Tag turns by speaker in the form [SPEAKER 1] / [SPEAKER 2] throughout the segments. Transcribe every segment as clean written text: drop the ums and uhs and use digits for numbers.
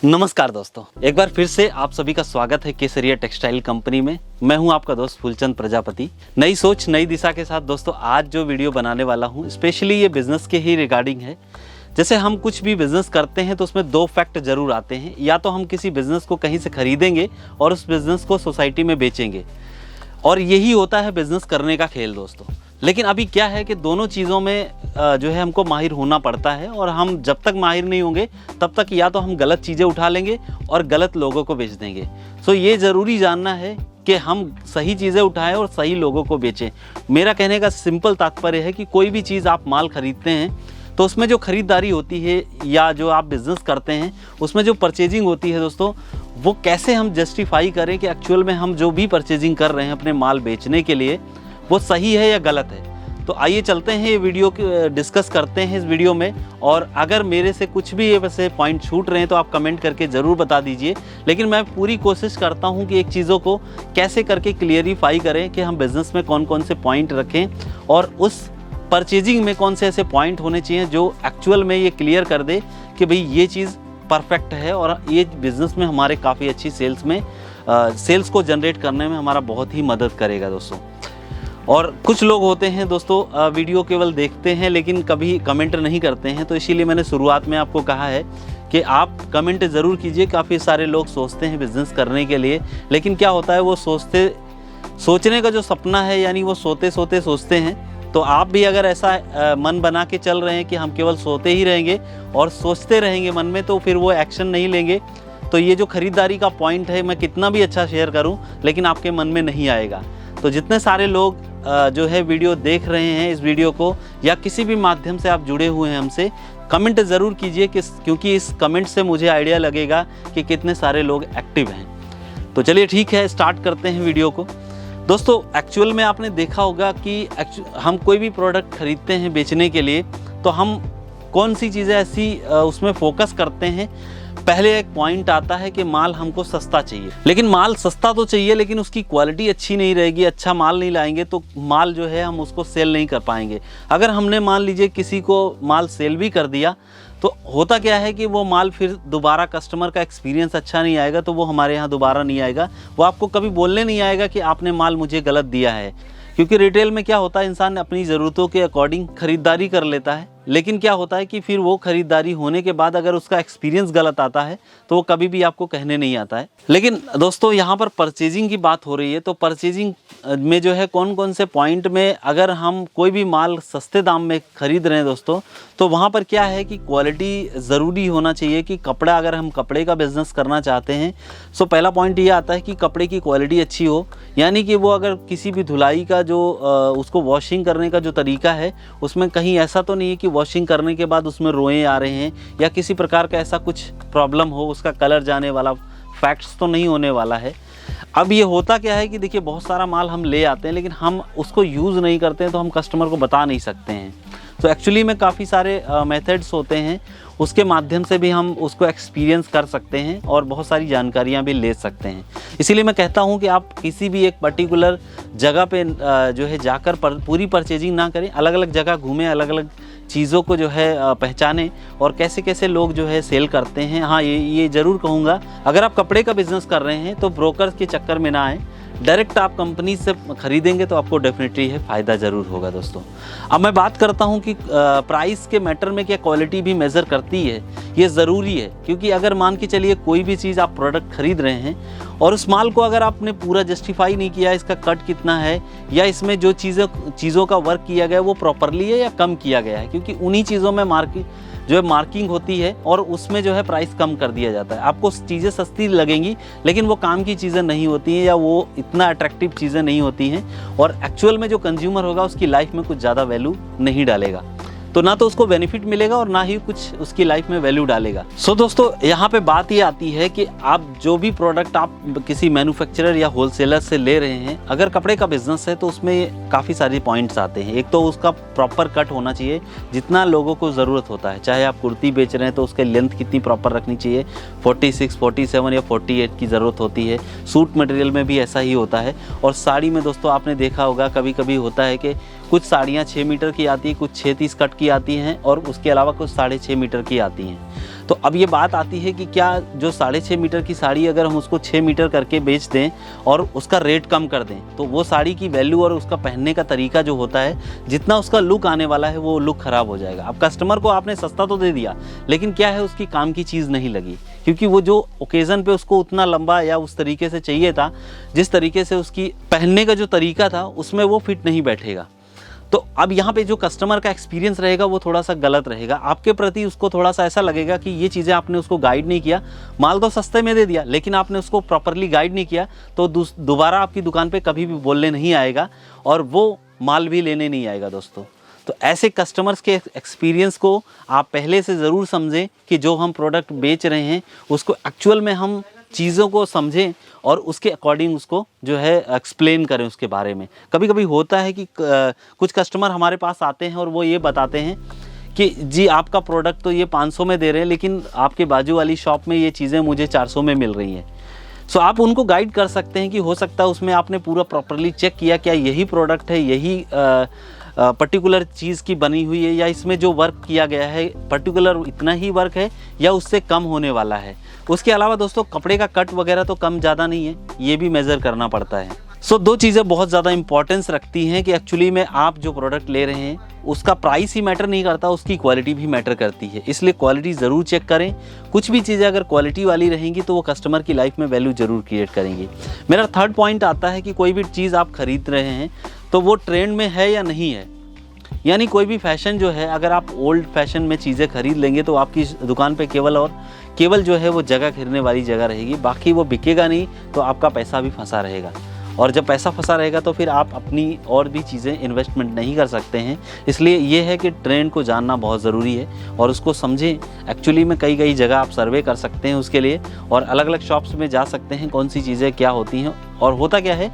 [SPEAKER 1] नमस्कार दोस्तों, एक बार फिर से आप सभी का स्वागत है केसरिया टेक्सटाइल कंपनी में। मैं हूं आपका दोस्त फूलचंद प्रजापति। नई सोच नई दिशा के साथ दोस्तों आज जो वीडियो बनाने वाला हूं स्पेशली ये बिजनेस के ही रिगार्डिंग है। जैसे हम कुछ भी बिजनेस करते हैं तो उसमें दो फैक्ट जरूर आते हैं, या तो हम किसी बिजनेस को कहीं से खरीदेंगे और उस बिजनेस को सोसाइटी में बेचेंगे, और यही होता है बिजनेस करने का खेल दोस्तों। लेकिन अभी क्या है कि दोनों चीज़ों में जो है हमको माहिर होना पड़ता है, और हम जब तक माहिर नहीं होंगे तब तक या तो हम गलत चीज़ें उठा लेंगे और गलत लोगों को बेच देंगे। सो ये ज़रूरी जानना है कि हम सही चीज़ें उठाएं और सही लोगों को बेचें। मेरा कहने का सिंपल तात्पर्य है कि कोई भी चीज़ आप माल खरीदते हैं तो उसमें जो खरीदारी होती है या जो आप बिज़नेस करते हैं उसमें जो परचेजिंग होती है दोस्तों, वो कैसे हम जस्टिफाई करें कि एक्चुअल में हम जो भी परचेजिंग कर रहे हैं अपने माल बेचने के लिए वो सही है या गलत है। तो आइए चलते हैं, ये वीडियो डिस्कस करते हैं इस वीडियो में। और अगर मेरे से कुछ भी ये वैसे पॉइंट छूट रहे हैं तो आप कमेंट करके ज़रूर बता दीजिए। लेकिन मैं पूरी कोशिश करता हूँ कि एक चीज़ों को कैसे करके क्लियरिफाई करें कि हम बिज़नेस में कौन कौन से पॉइंट रखें और उस परचेजिंग में कौन से ऐसे पॉइंट होने चाहिए जो एक्चुअल में ये क्लियर कर दे कि भाई ये चीज़ परफेक्ट है और ये बिज़नेस में हमारे काफ़ी अच्छी सेल्स को जनरेट करने में हमारा बहुत ही मदद करेगा दोस्तों। और कुछ लोग होते हैं दोस्तों वीडियो केवल देखते हैं लेकिन कभी कमेंट नहीं करते हैं, तो इसीलिए मैंने शुरुआत में आपको कहा है कि आप कमेंट ज़रूर कीजिए। काफ़ी सारे लोग सोचते हैं बिज़नेस करने के लिए, लेकिन क्या होता है वो सोचने का जो सपना है यानी वो सोते सोते सोचते हैं। तो आप भी अगर ऐसा मन बना के चल रहे हैं कि हम केवल सोते ही रहेंगे और सोचते रहेंगे मन में, तो फिर वो एक्शन नहीं लेंगे। तो ये जो खरीदारी का पॉइंट है मैं कितना भी अच्छा शेयर करूं लेकिन आपके मन में नहीं आएगा। तो जितने सारे लोग जो है वीडियो देख रहे हैं इस वीडियो को, या किसी भी माध्यम से आप जुड़े हुए हैं हमसे, कमेंट ज़रूर कीजिए क्योंकि इस कमेंट से मुझे आइडिया लगेगा कि कितने सारे लोग एक्टिव हैं। तो चलिए ठीक है, स्टार्ट करते हैं वीडियो को। दोस्तों एक्चुअल में आपने देखा होगा कि हम कोई भी प्रोडक्ट खरीदते हैं बेचने के लिए तो हम कौन सी चीज़ें ऐसी उसमें फोकस करते हैं। पहले एक पॉइंट आता है कि माल हमको सस्ता चाहिए, लेकिन माल सस्ता तो चाहिए लेकिन उसकी क्वालिटी अच्छी नहीं रहेगी, अच्छा माल नहीं लाएंगे तो माल जो है हम उसको सेल नहीं कर पाएंगे। अगर हमने मान लीजिए किसी को माल सेल भी कर दिया तो होता क्या है कि वो माल फिर दोबारा कस्टमर का एक्सपीरियंस अच्छा नहीं आएगा, तो वो हमारे यहाँ दोबारा नहीं आएगा। वो आपको कभी बोलने नहीं आएगा कि आपने माल मुझे गलत दिया है, क्योंकि रिटेल में क्या होता है इंसान अपनी ज़रूरतों के अकॉर्डिंग खरीदारी कर लेता है। लेकिन क्या होता है कि फिर वो खरीदारी होने के बाद अगर उसका एक्सपीरियंस गलत आता है तो वो कभी भी आपको कहने नहीं आता है। लेकिन दोस्तों यहाँ पर परचेजिंग की बात हो रही है, तो परचेजिंग में जो है कौन कौन से पॉइंट में अगर हम कोई भी माल सस्ते दाम में खरीद रहे हैं दोस्तों, तो वहाँ पर क्या है कि क्वालिटी ज़रूरी होना चाहिए। कि कपड़ा, अगर हम कपड़े का बिज़नेस करना चाहते हैं तो पहला पॉइंट ये आता है कि कपड़े की क्वालिटी अच्छी हो, यानी कि वो अगर किसी भी धुलाई का जो उसको वॉशिंग करने का जो तरीका है उसमें कहीं ऐसा तो नहीं है कि वॉशिंग करने के बाद उसमें रोएं आ रहे हैं या किसी प्रकार का ऐसा कुछ प्रॉब्लम हो, उसका कलर जाने वाला फैक्ट्स तो नहीं होने वाला है। अब ये होता क्या है कि देखिए बहुत सारा माल हम ले आते हैं लेकिन हम उसको यूज़ नहीं करते हैं, तो हम कस्टमर को बता नहीं सकते हैं। तो एक्चुअली में काफ़ी सारे मेथड्स होते हैं, उसके माध्यम से भी हम उसको एक्सपीरियंस कर सकते हैं और बहुत सारी जानकारियाँ भी ले सकते हैं। इसीलिए मैं कहता हूँ कि आप किसी भी एक पर्टिकुलर जगह पे जो है जाकर पूरी परचेजिंग ना करें, अलग अलग जगह घूमें, अलग अलग चीज़ों को जो है पहचानें और कैसे कैसे लोग जो है सेल करते हैं। हाँ, ये ज़रूर कहूँगा, अगर आप कपड़े का बिज़नेस कर रहे हैं तो ब्रोकर के चक्कर में ना आए, डायरेक्ट आप कंपनी से खरीदेंगे तो आपको डेफिनेटली है फ़ायदा ज़रूर होगा दोस्तों। अब मैं बात करता हूँ कि प्राइस के मैटर में क्या क्वालिटी भी मेज़र करती है, ये ज़रूरी है। क्योंकि अगर मान के चलिए कोई भी चीज़ आप प्रोडक्ट खरीद रहे हैं और उस माल को अगर आपने पूरा जस्टिफाई नहीं किया, इसका कट कितना है या इसमें जो चीज़ों का वर्क किया गया है वो प्रॉपरली है या कम किया गया है, क्योंकि उन्हीं चीज़ों में मार्किंग होती है और उसमें जो है प्राइस कम कर दिया जाता है। आपको चीज़ें सस्ती लगेंगी लेकिन वो काम की चीज़ें नहीं होती हैं या वो इतना अट्रैक्टिव चीज़ें नहीं होती हैं, और एक्चुअल में जो कंज्यूमर होगा उसकी लाइफ में कुछ ज़्यादा वैल्यू नहीं डालेगा। तो ना तो उसको बेनिफिट मिलेगा और ना ही कुछ उसकी लाइफ में वैल्यू डालेगा। सो दोस्तों यहाँ पे बात ये आती है कि आप जो भी प्रोडक्ट आप किसी मैन्युफैक्चरर या होलसेलर से ले रहे हैं, अगर कपड़े का बिजनेस है तो उसमें काफ़ी सारे पॉइंट्स आते हैं। एक तो उसका प्रॉपर कट होना चाहिए जितना लोगों को ज़रूरत होता है। चाहे आप कुर्ती बेच रहे हैं तो उसके लेंथ कितनी प्रॉपर रखनी चाहिए, 46, 47 या 48 की ज़रूरत होती है। सूट मटेरियल में भी ऐसा ही होता है। और साड़ी में दोस्तों आपने देखा होगा कभी कभी होता है कि कुछ साड़ियाँ 6 मीटर की आती हैं, कुछ 6-30 कट की आती हैं और उसके अलावा कुछ 6.5 मीटर की आती हैं। तो अब ये बात आती है कि क्या जो 6.5 मीटर की साड़ी अगर हम उसको 6 मीटर करके बेच दें और उसका रेट कम कर दें, तो वो साड़ी की वैल्यू और उसका पहनने का तरीका जो होता है, जितना उसका लुक आने वाला है वो लुक ख़राब हो जाएगा। अब कस्टमर को आपने सस्ता तो दे दिया, लेकिन क्या है उसकी काम की चीज़ नहीं लगी, क्योंकि वो जो ओकेज़न पे उसको उतना लंबा या उस तरीके से चाहिए था, जिस तरीके से उसकी पहनने का जो तरीका था उसमें वो फिट नहीं बैठेगा। तो अब यहाँ पे जो कस्टमर का एक्सपीरियंस रहेगा वो थोड़ा सा गलत रहेगा आपके प्रति। उसको थोड़ा सा ऐसा लगेगा कि ये चीज़ें आपने उसको गाइड नहीं किया, माल तो सस्ते में दे दिया लेकिन आपने उसको प्रॉपरली गाइड नहीं किया, तो दोबारा आपकी दुकान पे कभी भी बोलने नहीं आएगा और वो माल भी लेने नहीं आएगा दोस्तों। तो ऐसे कस्टमर्स के एक्सपीरियंस को आप पहले से ज़रूर समझें कि जो हम प्रोडक्ट बेच रहे हैं उसको एक्चुअल में हम चीज़ों को समझें और उसके अकॉर्डिंग उसको जो है एक्सप्लेन करें उसके बारे में। कभी कभी होता है कि कुछ कस्टमर हमारे पास आते हैं और वो ये बताते हैं कि जी आपका प्रोडक्ट तो ये 500 में दे रहे हैं, लेकिन आपके बाजू वाली शॉप में ये चीज़ें मुझे 400 में मिल रही हैं। सो आप उनको गाइड कर सकते हैं कि हो सकता है उसमें आपने पूरा प्रॉपरली चेक किया क्या यही प्रोडक्ट है, यही पर्टिकुलर चीज़ की बनी हुई है, या इसमें जो वर्क किया गया है पर्टिकुलर इतना ही वर्क है या उससे कम होने वाला है। उसके अलावा दोस्तों कपड़े का कट वगैरह तो कम ज़्यादा नहीं है, ये भी मेज़र करना पड़ता है। सो दो चीज़ें बहुत ज़्यादा इंपॉर्टेंस रखती हैं कि एक्चुअली में आप जो प्रोडक्ट ले रहे हैं उसका प्राइस ही मैटर नहीं करता, उसकी क्वालिटी भी मैटर करती है। इसलिए क्वालिटी ज़रूर चेक करें। कुछ भी चीज़ें अगर क्वालिटी वाली रहेंगी तो वो कस्टमर की लाइफ में वैल्यू ज़रूर क्रिएट करेंगी। मेरा थर्ड पॉइंट आता है कि कोई भी चीज़ आप खरीद रहे हैं तो वो ट्रेंड में है या नहीं है। यानी कोई भी फैशन जो है, अगर आप ओल्ड फैशन में चीज़ें खरीद लेंगे तो आपकी दुकान पे केवल जो है वो जगह खरीदने वाली जगह रहेगी, बाकी वो बिकेगा नहीं, तो आपका पैसा भी फंसा रहेगा। और जब पैसा फंसा रहेगा तो फिर आप अपनी और भी चीज़ें इन्वेस्टमेंट नहीं कर सकते हैं। इसलिए ये है कि ट्रेंड को जानना बहुत ज़रूरी है और उसको समझें। एक्चुअली में कई जगह आप सर्वे कर सकते हैं उसके लिए, और अलग अलग शॉप्स में जा सकते हैं कौन सी चीज़ें क्या होती हैं। और होता क्या है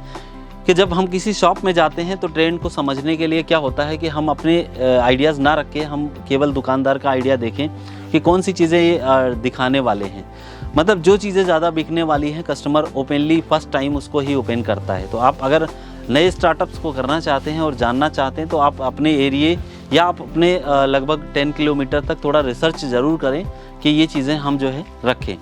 [SPEAKER 1] कि जब हम किसी शॉप में जाते हैं तो ट्रेंड को समझने के लिए क्या होता है कि हम अपने आइडियाज़ ना रख के हम केवल दुकानदार का आइडिया देखें कि कौन सी चीज़ें ये दिखाने वाले हैं। मतलब जो चीज़ें ज़्यादा बिकने वाली हैं कस्टमर ओपनली फर्स्ट टाइम उसको ही ओपन करता है। तो आप अगर नए स्टार्टअप्स को करना चाहते हैं और जानना चाहते हैं तो आप अपने एरिए या आप अपने लगभग 10 किलोमीटर तक थोड़ा रिसर्च ज़रूर करें कि ये चीज़ें हम जो है रखें।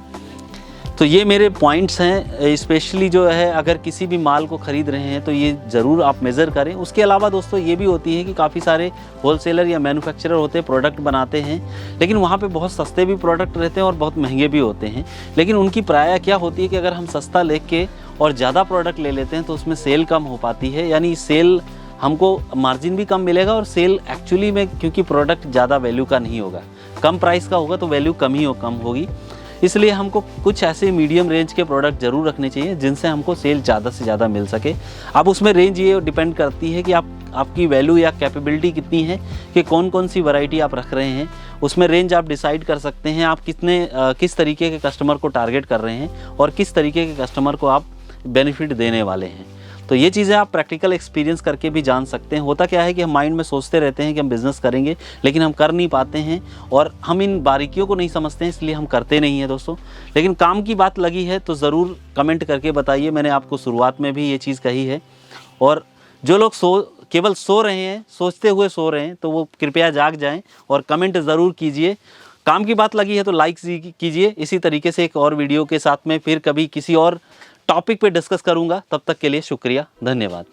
[SPEAKER 1] तो ये मेरे पॉइंट्स हैं। स्पेशली जो है अगर किसी भी माल को ख़रीद रहे हैं तो ये ज़रूर आप मेज़र करें। उसके अलावा दोस्तों ये भी होती है कि काफ़ी सारे होलसेलर या मैन्युफैक्चरर होते हैं, प्रोडक्ट बनाते हैं, लेकिन वहाँ पे बहुत सस्ते भी प्रोडक्ट रहते हैं और बहुत महंगे भी होते हैं। लेकिन उनकी प्राय क्या होती है कि अगर हम सस्ता लेके और ज़्यादा प्रोडक्ट ले लेते हैं तो उसमें सेल कम हो पाती है। यानी सेल हमको मार्जिन भी कम मिलेगा और सेल एक्चुअली में क्योंकि प्रोडक्ट ज़्यादा वैल्यू का नहीं होगा, कम प्राइस का होगा तो वैल्यू कम होगी। इसलिए हमको कुछ ऐसे मीडियम रेंज के प्रोडक्ट ज़रूर रखने चाहिए जिनसे हमको सेल ज़्यादा से ज़्यादा मिल सके। अब उसमें रेंज ये डिपेंड करती है कि आपकी वैल्यू या कैपेबिलिटी कितनी है कि कौन सी वैरायटी आप रख रहे हैं। उसमें रेंज आप डिसाइड कर सकते हैं आप किस तरीके के कस्टमर को टारगेट कर रहे हैं और किस तरीके के कस्टमर को आप बेनिफिट देने वाले हैं। तो ये चीज़ें आप प्रैक्टिकल एक्सपीरियंस करके भी जान सकते हैं। होता क्या है कि हम माइंड में सोचते रहते हैं कि हम बिज़नेस करेंगे, लेकिन हम कर नहीं पाते हैं और हम इन बारीकियों को नहीं समझते हैं, इसलिए हम करते नहीं हैं दोस्तों। लेकिन काम की बात लगी है तो ज़रूर कमेंट करके बताइए। मैंने आपको शुरुआत में भी ये चीज़ कही है। और जो लोग केवल सो रहे हैं, सोचते हुए सो रहे हैं, तो वो कृपया जाग जाएँ और कमेंट ज़रूर कीजिए। काम की बात लगी है तो लाइक कीजिए। इसी तरीके से एक और वीडियो के साथ में फिर कभी किसी और टॉपिक पे डिस्कस करूंगा। तब तक के लिए शुक्रिया, धन्यवाद।